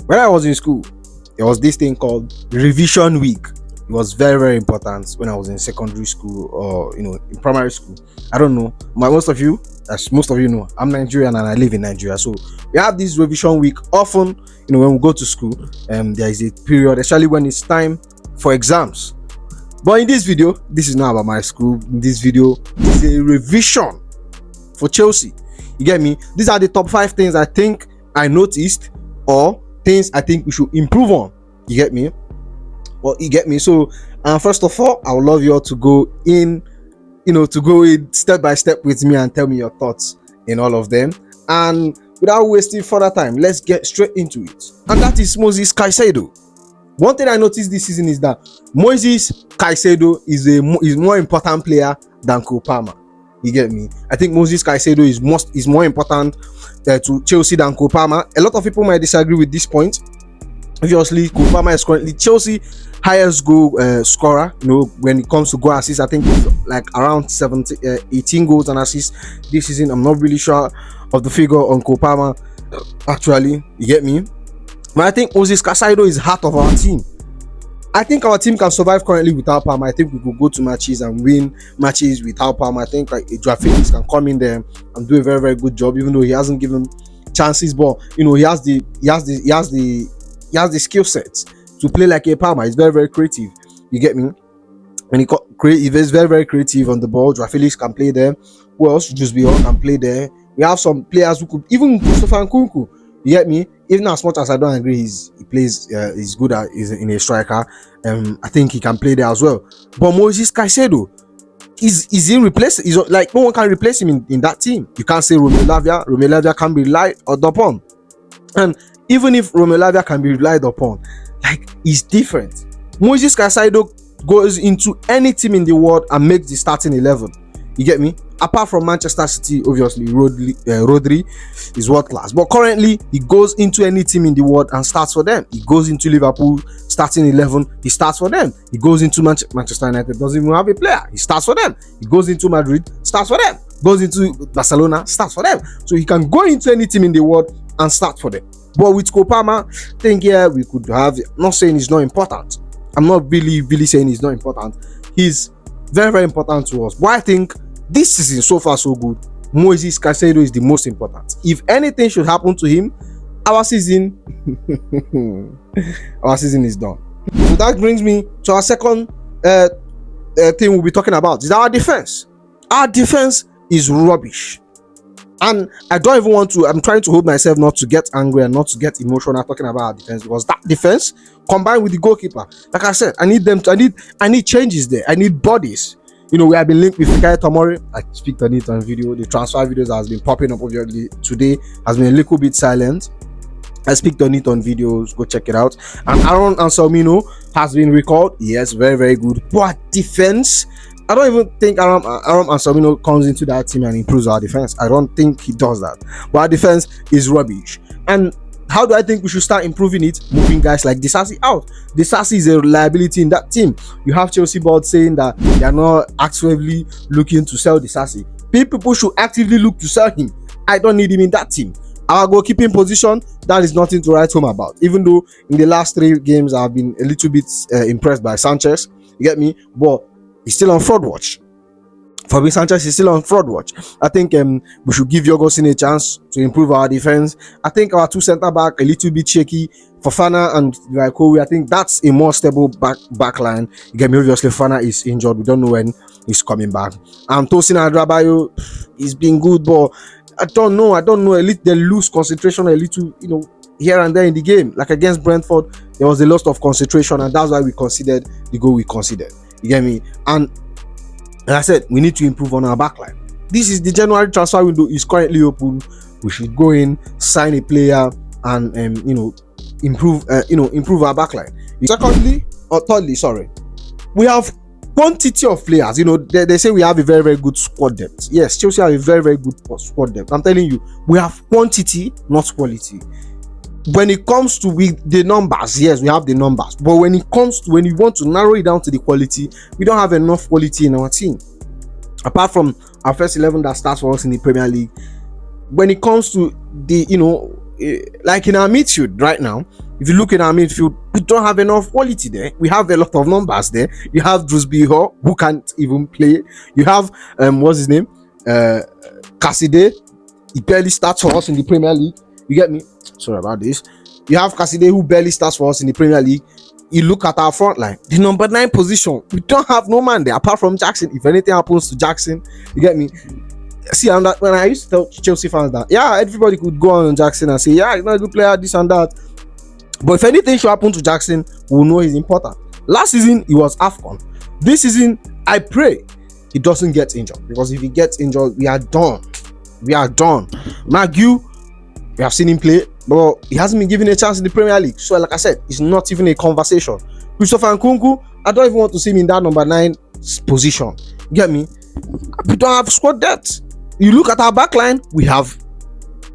When I was in school, there was this thing called revision week. It was very, very important when I was in secondary school or in primary school. I don't know. Most of you, as most of you know, I'm Nigerian and I live in Nigeria. So we have this revision week often, when we go to school. There is a period, especially when it's time for exams. But in this video, this is not about my school. In this video, it's a revision for Chelsea. You get me? These are the top 5 things I think I noticed, or things I think we should improve on. You get me? Well, you get me? So first of all, I would love you all to go in, to go in step by step with me and tell me your thoughts in all of them. And without wasting further time, let's get straight into it. And that is Moisés Caicedo. One thing I noticed this season is that Moisés Caicedo is more important player than Cole Palmer. You get me? I think Moisés Caicedo is more important to Chelsea than Cole Palmer. A lot of people might disagree with this point. Obviously, Cole Palmer is currently Chelsea highest goal scorer. When it comes to goal assists, I think it's like around 18 goals and assists this season. I'm not really sure of the figure on Cole Palmer. Actually, you get me? But I think Moisés Caicedo is heart of our team. I think our team can survive currently without Palmer. I think we could go to matches and win matches without Palmer. I think Joao Felix can come in there and do a very, very good job, even though he hasn't given chances. But he has the skill sets to play like a Palmer. He's very, very creative. You get me? And he's very, very creative on the ball. Joao Felix can play there. Who else? Just be all can play there. We have some players who could, even Nkunku. You get me? Even as much as I don't agree, he's good at in a striker. I think he can play there as well. But Moisés Caicedo is irreplaceable. He's like no one can replace him in that team. You can't say Romeo Lavia can be relied upon. And even if Romeo Lavia can be relied upon, like he's different. Moisés Caicedo goes into any team in the world and makes the starting 11. You get me? Apart from Manchester City, obviously, Rodri is world class. But currently, he goes into any team in the world and starts for them. He goes into Liverpool, starting 11, he starts for them. He goes into Manchester United, doesn't even have a player. He starts for them. He goes into Madrid, starts for them. Goes into Barcelona, starts for them. So he can go into any team in the world and start for them. But with Cole Palmer, I think we could have, I'm not saying he's not important. I'm not really saying he's not important. He's very, very important to us. But I think this season, so far so good, Moisés Caicedo is the most important. If anything should happen to him, our season is done. So that brings me to our second thing we'll be talking about, is our defense. Our defense is rubbish. And I don't even want to, I'm trying to hold myself not to get angry and not to get emotional talking about our defense, because that defense combined with the goalkeeper, like I said, I need changes there. I need bodies. We have been linked with Fikayo Tomori. I speak on it on video. The transfer videos that has been popping up obviously today has been a little bit silent. I speak on it on videos. Go check it out. And Aaron Anselmino has been recalled. Yes, very, very good. But defense, I don't even think Aaron Anselmino comes into that team and improves our defense. I don't think he does that. But our defense is rubbish. And how do I think we should start improving it? Moving guys like Disasi out. Disasi is a liability in that team. You have Chelsea board saying that they are not actively looking to sell Disasi. People should actively look to sell him. I don't need him in that team. Our goalkeeping position, that is nothing to write home about. Even though in the last 3 games I've been a little bit impressed by Sanchez. You get me? But he's still on fraud watch. Fabi Sanchez is still on fraud watch. I think we should give Jorgensen a chance to improve our defense. I think our 2 centre back a little bit shaky. Fofana and Raikowi, I think that's a more stable back line. You get me? Obviously, Fofana is injured. We don't know when he's coming back. Tosin Adrabayo, he's been good, but I don't know. At least they lose concentration a little, here and there in the game. Like against Brentford, there was a loss of concentration, and that's why we considered the goal we considered. You get me? And like I said, we need to improve on our backline. This is the January transfer window is currently open. We should go in, sign a player, and improve our backline. Thirdly, we have quantity of players. They say we have a very, very good squad depth. Yes, Chelsea have a very, very good squad depth. I'm telling you, we have quantity, not quality. When it comes to the numbers, yes, we have the numbers. But when you want to narrow it down to the quality, we don't have enough quality in our team. Apart from our first 11 that starts for us in the Premier League, when it comes to the, like in our midfield right now, If you look at our midfield, we don't have enough quality there. We have a lot of numbers there. You have Drewsby Hall, who can't even play. You have what's his name? Caicedo. He barely starts for us in the Premier League. You get me? Sorry about this. You have Caicedo, who barely starts for us in the Premier League. You look at our front line, the number 9 position. We don't have no man there apart from Jackson. If anything happens to Jackson, you get me? See, when I used to tell Chelsea fans that, yeah, everybody could go on Jackson and say, yeah, he's not a good player, this and that. But if anything should happen to Jackson, we'll know he's important. Last season, he was AFCON. This season, I pray he doesn't get injured, because if he gets injured, we are done. We are done. Maguire, we have seen him play, but he hasn't been given a chance in the Premier League. So, like I said, it's not even a conversation. Christopher Nkunku, I don't even want to see him in that number 9 position. You get me? We don't have squad depth. You look at our backline, we have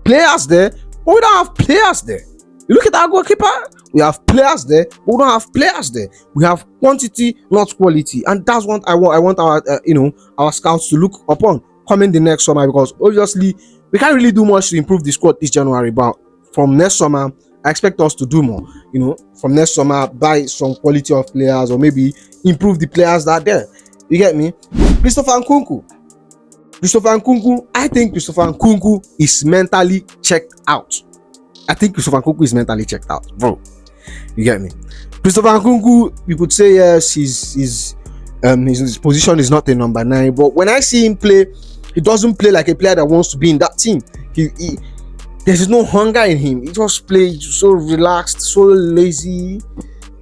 players there, but we don't have players there. You look at our goalkeeper, we have players there, but we don't have players there. We have quantity, not quality, and that's what I want our our scouts to look upon coming the next summer, because obviously we can't really do much to improve the squad this January, but from next summer I expect us to do more. From next summer, buy some quality of players, or maybe improve the players that are there. You get me? Christopher Nkunku, I think Christopher Nkunku is mentally checked out. Bro. You get me? Christopher Nkunku, you could say yes, his position is not a number 9, but when I see him play, he doesn't play like a player that wants to be in that team. There's no hunger in him. He just plays so relaxed, so lazy.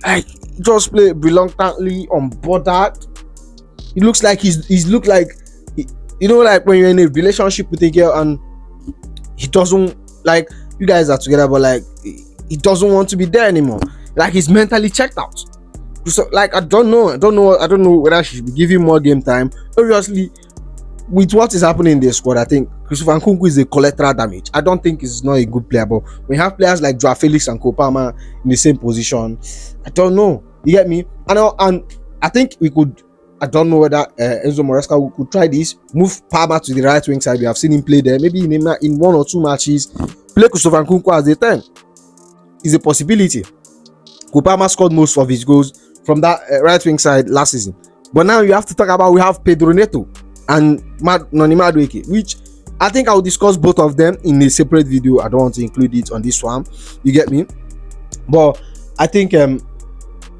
Like, he just play reluctantly, unbothered. He looks like like when you're in a relationship with a girl and he doesn't, like, you guys are together, but like he doesn't want to be there anymore. Like, he's mentally checked out. So, like, I don't know whether she should give him more game time. Obviously, with what is happening in the squad, I think Christopher Nkunku is a collateral damage. I don't think he's not a good player, but when you have players like Joao Felix and Kopama in the same position, I don't know. You get me? And I think we could. I don't know whether Enzo Maresca could try this. Move Palmer to the right wing side. We have seen him play there. Maybe in 1 or 2 matches, play Christopher Nkunku as a 10. Is a possibility. Kopama scored most of his goals from that right wing side last season. But now you have to talk about, we have Pedro Neto and Noni Madueke, which I think I will discuss both of them in a separate video. I don't want to include it on this one. You get me? But I think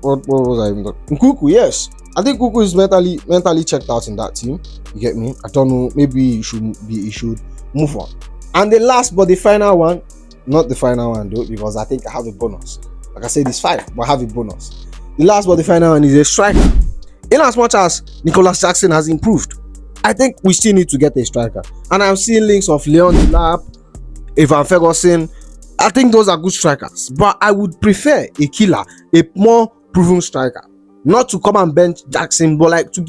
what was I even talking? Nkunku, yes. I think Nkunku is mentally checked out in that team. You get me? I don't know. Maybe he should move on. And the last but the final one, not the final one though, because I think I have a bonus. Like I said, it's 5, but I have a bonus. The last but the final one is a striker. In as much as Nicholas Jackson has improved, I think we still need to get a striker. And I'm seeing links of Leon Delap, Evan Ferguson. I think those are good strikers, but I would prefer a killer, a more proven striker. Not to come and bench Jackson, but like to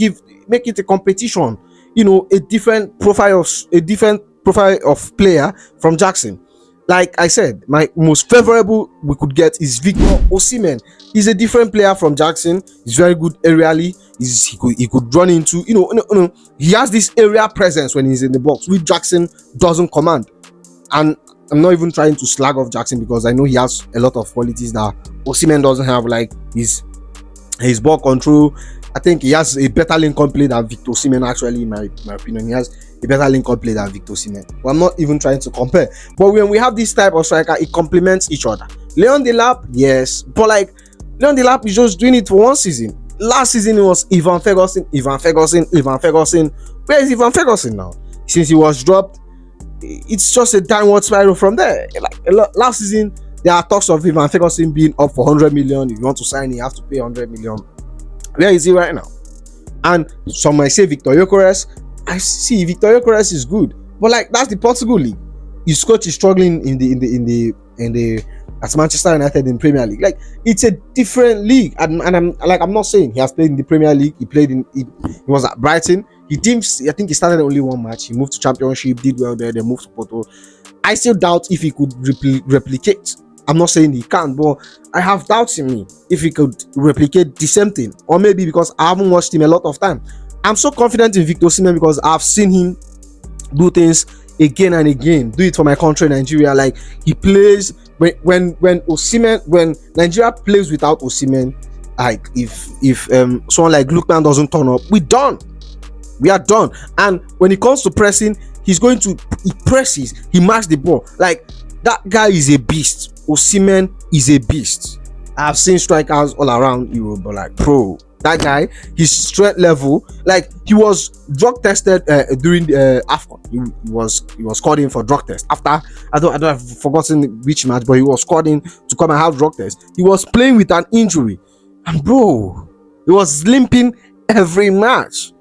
make it a competition. A different profile of player from Jackson. Like I said, my most favorable we could get is Victor Osimhen. He's a different player from Jackson. He's very good aerially. He could run into, he has this area presence when he's in the box, which Jackson doesn't command. And I'm not even trying to slag off Jackson, because I know he has a lot of qualities that Osimhen doesn't have, like his ball control. I think he has a better link-up play than Victor Osimhen, actually, in my opinion. He has a better link-up play than Victor Osimhen. But I'm not even trying to compare. But when we have this type of striker, it complements each other. Leon Delap, yes. But like, Leon Delap is just doing it for 1 season. Last season, it was Evan Ferguson. Where is Evan Ferguson now? Since he was dropped, it's just a downward spiral from there. Like, last season, there are talks of Evan Ferguson being up for 100 million. If you want to sign, you have to pay 100 million. Where is he right now? And some might say Victor Gyökeres. I see Victor Gyökeres is good, but like, that's the Portugal league. His coach is struggling in the at Manchester United in Premier League. Like, it's a different league, and I'm not saying he has played in the Premier League. He was at Brighton. I think he started only 1 match. He moved to Championship, did well there, then moved to Porto. I still doubt if he could replicate. I'm not saying he can't, but I have doubts in me if he could replicate the same thing. Or maybe because I haven't watched him a lot of time. I'm so confident in Victor Osimhen because I've seen him do things again and again. Do it for my country, Nigeria. Like, he plays when Osimhen, when Nigeria plays without Osimhen, like if someone like Lookman doesn't turn up, we are done. And when it comes to pressing, he presses, he marks the ball. Like, that guy is a beast. Osimhen is a beast. I've seen strikers all around Europe, but like, bro, that guy, his strength level, like, he was drug tested during AFCON. He was called in for drug test after, I don't have forgotten which match, but he was called in to come and have drug test. He was playing with an injury, and bro, he was limping every match.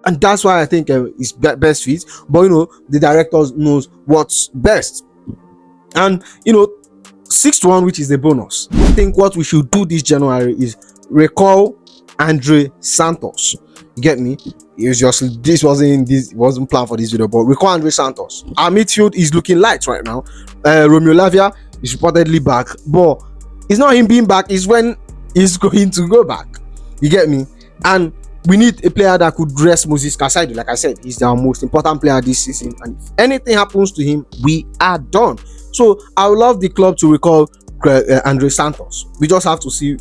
And that's why I think it's best fit. But the directors knows what's best. And 6-1, which is the bonus. I think what we should do this January is recall Andre Santos. You get me? This wasn't planned for this video, but recall Andre Santos. Our midfield is looking light right now. Romeo Lavia is reportedly back, but it's not him being back, it's when he's going to go back. You get me? And we need a player that could dress Moisés Caicedo. Like I said, he's our most important player this season, and if anything happens to him, we are done. So I would love the club to recall Andre Santos. We just have to see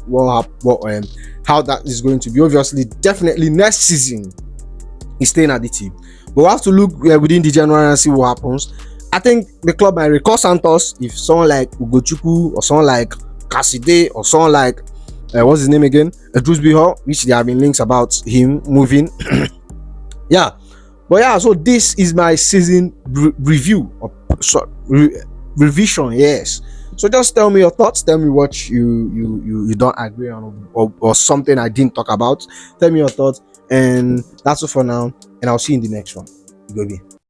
how that is going to be. Obviously, definitely next season he's staying at the team, but we'll have to look within the January and see what happens. I think the club might recall Santos if someone like Ugochukwu or someone like Cassidy or someone like what's his name again? Drewsby Hall, which there have been links about him moving. Yeah, but yeah, so this is my season review or revision. Yes, so just tell me your thoughts. Tell me what you don't agree on, or something I didn't talk about. Tell me your thoughts, and that's all for now. And I'll see you in the next one. Go be.